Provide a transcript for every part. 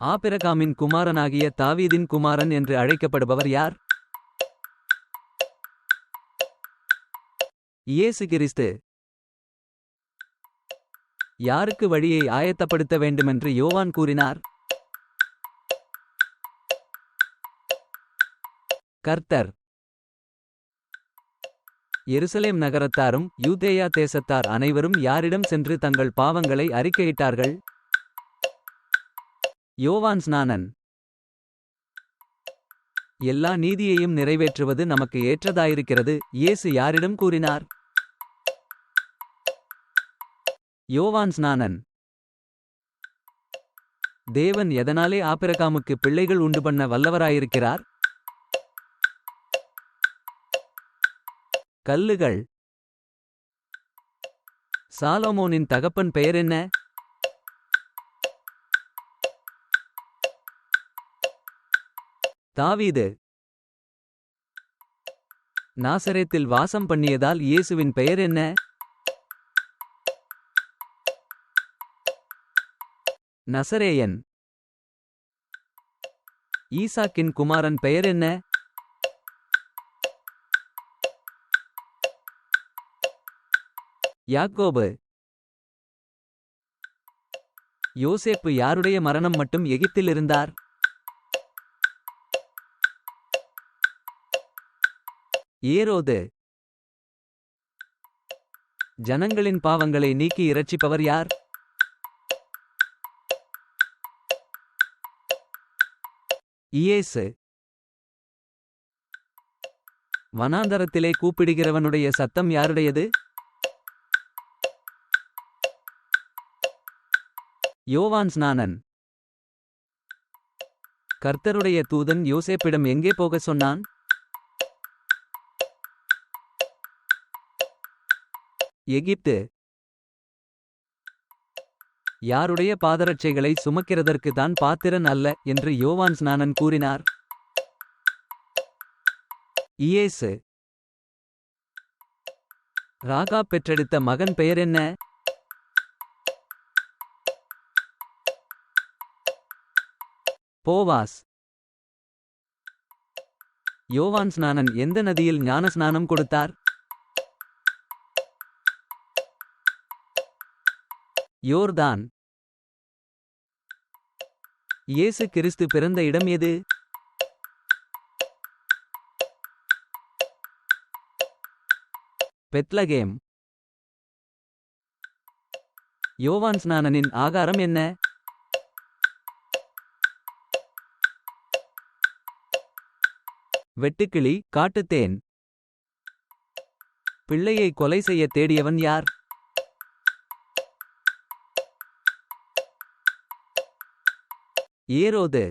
ஆபிரகாமின் குமாரனாகிய தாவீதின் குமாரன் என்று அழைக்கப்படுபவர் யார்? இயேசு கிறிஸ்து. யாருக்கு வழியை ஆயத்தப்படுத்த வேண்டுமென்று யோவான் கூறினார்? கர்த்தர். எருசலேம் நகரத்தாரும் யூதேயா தேசத்தார் அனைவரும் யாரிடம் சென்று தங்கள் பாவங்களை அறிக்கையிட்டார்கள்? யோவான் ஸ்நானன். எல்லா நீதியையும் நிறைவேற்றுவது நமக்கு ஏற்றதாயிருக்கிறது இயேசு யாரிடம் கூறினார்? யோவான் ஸ்நானன். தேவன் எதனாலே ஆபிரகாமுக்கு பிள்ளைகள் உண்டு பண்ண வல்லவராயிருக்கிறார்? கல்லுகள். சாலமோனின் தகப்பன் பெயர் என்ன? தாவீது. நாசரேத்தில் வாசம் பண்ணியதால் இயேசுவின் பெயர் என்ன? நசரேயன். ஈசாக்கின் குமாரன் பெயர் என்ன? யாக்கோபு. யோசேப்பு யாருடைய மரணம் மட்டும் எகிப்தில் இருந்தார்? ஏரோது. ஜனங்களின் பாவங்களை நீக்கி இரட்சிப்பவர் யார்? இயேசு. வனாந்தரத்திலே கூப்பிடுகிறவனுடைய சத்தம் யாருடையது? யோவான் ஸ்நானன். கர்த்தருடைய தூதன் யோசேப்பிடம் எங்கே போகச் சொன்னான்? எகிப்து. யாருடைய பாதரட்சைகளை சுமக்கிறதற்கு தான் பாத்திரன் அல்ல என்று யோவான் ஸ்நானன் கூறினார்? இயேசு. ராகாப் பெற்றெடுத்த மகன் பெயர் என்ன? போவாஸ். யோவான் ஸ்நானன் எந்த நதியில் ஞானஸ்நானம் கொடுத்தார்? யோர்தான். இயேசு கிறிஸ்து பிறந்த இடம் எது? பெத்லகேம். யோவான் ஸ்நானனின் ஆகாரம் என்ன? வெட்டுக்கிளி, காட்டுத்தேன். பிள்ளையை கொலை செய்ய தேடியவன் யார்? ஏரோது.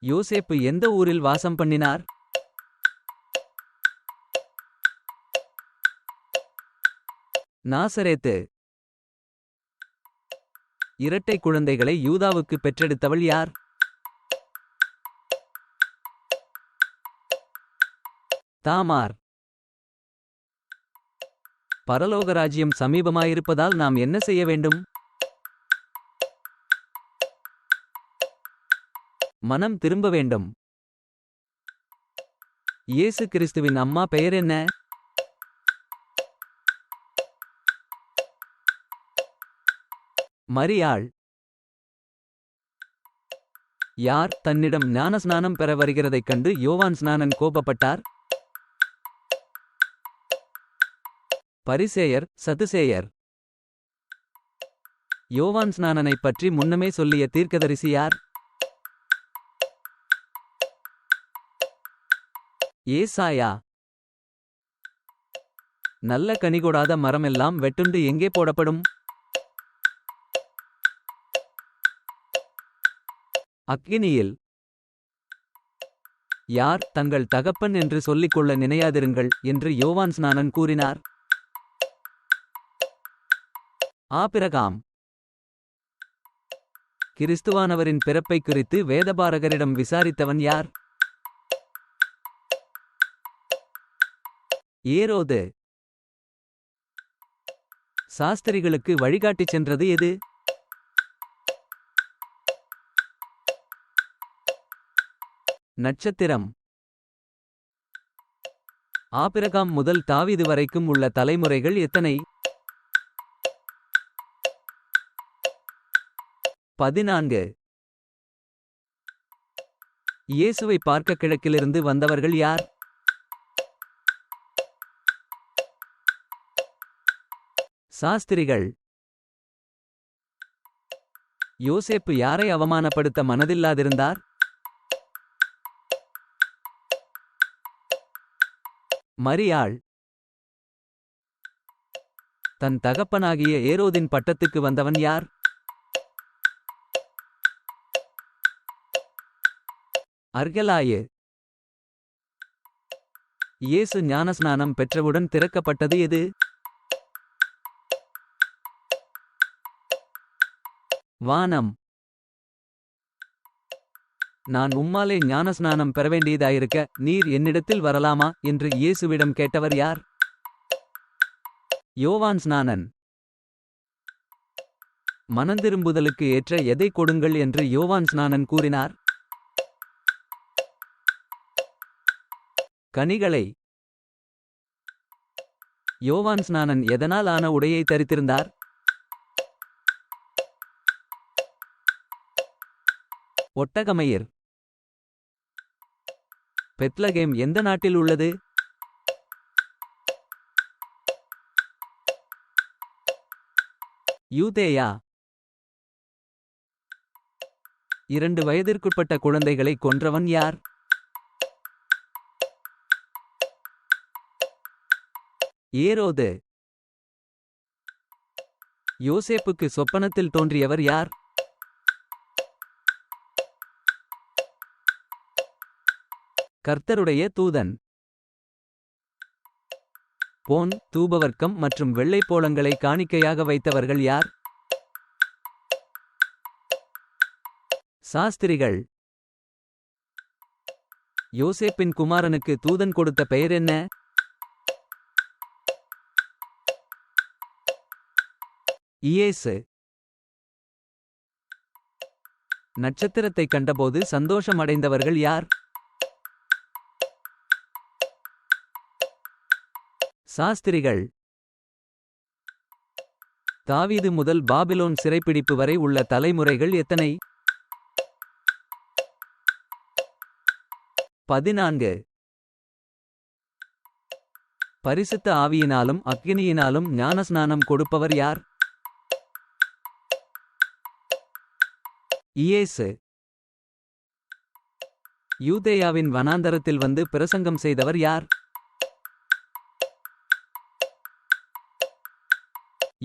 யோசேப்பு எந்த ஊரில் வாசம் பண்ணினார்? நாசரேத்து. இரட்டை குழந்தைகளை யூதாவுக்கு பெற்றெடுத்தவள் யார்? தாமார். பரலோகராஜ்யம் சமீபமாயிருப்பதால் நாம் என்ன செய்ய வேண்டும்? மனம் திரும்ப வேண்டும். இயேசு கிறிஸ்துவின் அம்மா பெயர் என்ன? மரியாள். யார் தன்னிடம் ஞானஸ்நானம் பெற வருகிறதைக் கண்டு யோவான் ஸ்நானன் கோபப்பட்டார்? பரிசேயர், சதுசேயர். யோவான் ஸ்நானனைப் பற்றி முன்னமே சொல்லிய தீர்க்கதரிசி யார்? ஏசாயா. நல்ல கனிகொடாத மரமெல்லாம் வெட்டுண்டு எங்கே போடப்படும்? அக்கினியில். யார் தங்கள் தகப்பன் என்று சொல்லிக்கொள்ள நினையாதிருங்கள் என்று யோவான் ஸ்நானன் கூறினார்? ஆபிரகாம். கிறிஸ்துவானவரின் பிறப்பை குறித்து வேதபாரகரிடம் விசாரித்தவன் யார்? ஏரோது. சாஸ்திரிகளுக்கு வழிகாட்டிச் சென்றது எது? நட்சத்திரம். ஆபிரகாம் முதல் தாவீது வரைக்கும் உள்ள தலைமுறைகள் எத்தனை? 14. இயேசுவை பார்க்க கிழக்கிலிருந்து வந்தவர்கள் யார்? சாஸ்திரிகள். யோசேப்பு யாரை அவமானப்படுத்த மனதில்லாதிருந்தார்? மரியாள். தன் தகப்பனாகிய ஏரோதின் பட்டத்துக்கு வந்தவன் யார்? அர்கெலாயு. இயேசு ஞானஸ்நானம் பெற்றவுடன் திறக்கப்பட்டது எது? வானம். நான் உம்மாலே ஞானஸ்நானம் பெறவேண்டியதாயிருக்க நீர் என்னிடத்தில் வரலாமா என்று இயேசுவிடம் கேட்டவர் யார்? யோவான் ஸ்நானன். மனந்திரும்புதலுக்கு ஏற்ற எதை கொடுங்கள் என்று யோவான் ஸ்நானன் கூறினார்? கனிகளை. யோவான் ஸ்நானன் எதனால் ஆன உடையை தரித்திருந்தார்? ஒட்டகமயிர். பெத்லகேம் எந்த நாட்டில் உள்ளது? யூதேயா. 2 வயதிற்குட்பட்ட குழந்தைகளை கொன்றவன் யார்? ஏரோது. யோசேப்புக்கு சொப்பனத்தில் தோன்றியவர் யார்? கர்த்தருடைய தூதன். பொன், தூபவர்க்கம் மற்றும் வெள்ளைப்போளங்களை காணிக்கையாக வைத்தவர்கள் யார்? சாஸ்திரிகள். யோசேப்பின் குமாரனுக்கு தூதன் கொடுத்த பெயர் என்ன? இயேசு. நட்சத்திரத்தை கண்டபோது சந்தோஷம் அடைந்தவர்கள் யார்? சாஸ்திரிகள். தாவீது முதல் பாபிலோன் சிறைப்பிடிப்பு வரை உள்ள தலைமுறைகள் எத்தனை? 14. பரிசுத்த ஆவியினாலும் அக்கினியினாலும் ஞானஸ்நானம் கொடுப்பவர் யார்? இயேசு. யூதேயாவின் வனாந்தரத்தில் வந்து பிரசங்கம் செய்தவர் யார்?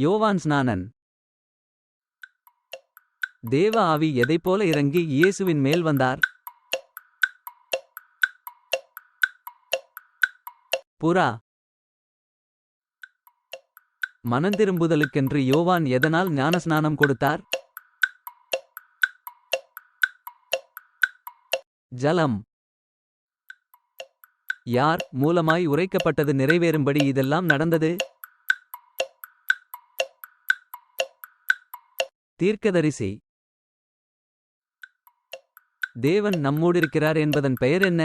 யோவான் ஸ்நானன். தேவ ஆவி எதைப்போல இறங்கி இயேசுவின் மேல் வந்தார்? புறா. மனந்திரும்புதலுக்கென்று யோவான் எதனால் ஞானஸ்நானம் கொடுத்தார்? ஜலம். யார் மூலமாய் உரைக்கப்பட்டது நிறைவேறும்படி இதெல்லாம் நடந்தது? தீர்க்கதரிசி. தேவன் நம்மோடிருக்கிறார் என்பதன் பெயர் என்ன?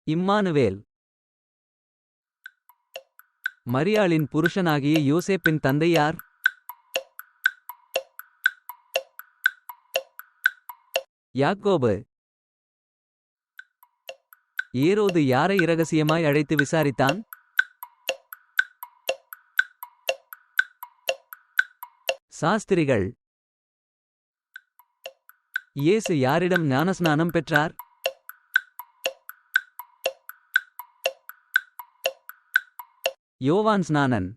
இம்மானுவேல். மரியாளின் புருஷனாகிய யோசேப்பின் தந்தை யார்? யாக்கோபு. ஏரோது யாரை இரகசியமாய் அழைத்து விசாரித்தான்? சாஸ்திரிகள். இயேசு யாரிடம் ஞானஸ்நானம் பெற்றார்? யோவான் ஸ்நானன்.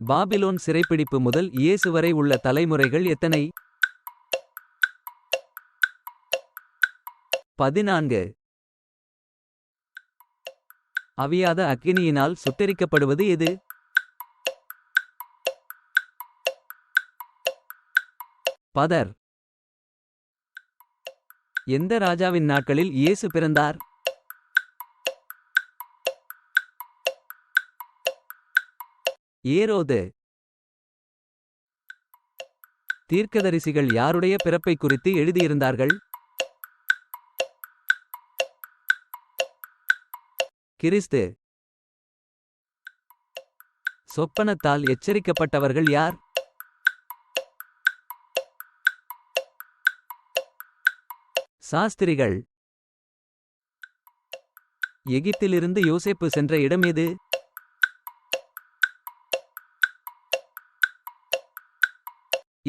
பாபிலோன் சிறைப்பிடிப்பு முதல் இயேசு வரை உள்ள தலைமுறைகள் எத்தனை? 14. அவியாத அக்கினியினால் சுட்டெரிக்கப்படுவது எது? பதர். எந்த ராஜாவின் நாட்களில் இயேசு பிறந்தார்? ஏரோது. தீர்க்கதரிசிகள் யாருடைய பிறப்பை குறித்து எழுதியிருந்தார்கள்? கிறிஸ்து. சொப்பனத்தால் எச்சரிக்கப்பட்டவர்கள் யார்? சாஸ்திரிகள். எகிப்திலிருந்து யோசேப்பு சென்ற இடம் எது?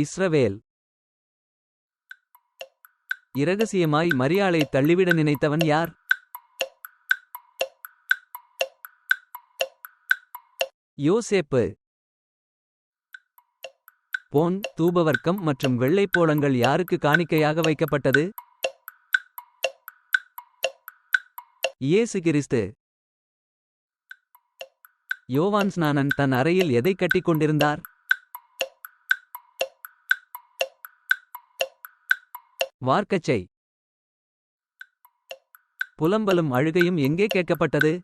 இஸ்ரவேல். இரகசியமாய் மரியாளை தள்ளிவிட நினைத்தவன் யார்? யோசேப்பு. பொன், தூபவர்க்கம் மற்றும் வெள்ளைப்போளங்கள் யாருக்கு காணிக்கையாக வைக்கப்பட்டது? இயேசு கிறிஸ்து. யோவான் ஸ்நானன் தன் அறையில் எதைக் கட்டிக் கொண்டிருந்தார்? வார்க்கச்சை. புலம்பலும் அழுகையும் எங்கே கேட்கப்பட்டது?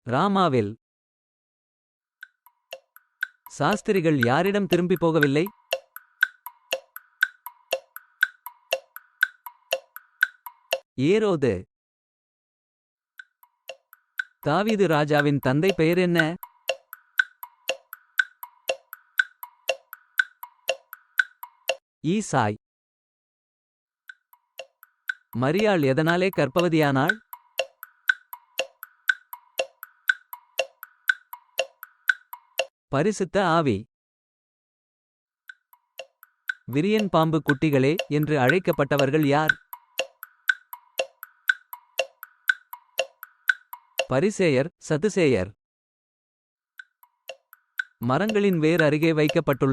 ராமாவில். சாஸ்திரிகள் யாரிடம் திரும்பி போகவில்லை? ஏரோது. தாவீது ராஜாவின் தந்தை பெயர் என்ன? ஈசாய். மரியாள் எதனாலே கர்ப்பவதியானாள்? பரிசுத்த ஆவி. விரியன் பாம்பு குட்டிகளே என்று அழைக்கப்பட்டவர்கள் யார்? பரிசேயர், சதுசேயர். மரங்களின் வேர் அருகே வைக்கப்பட்டுள்ளது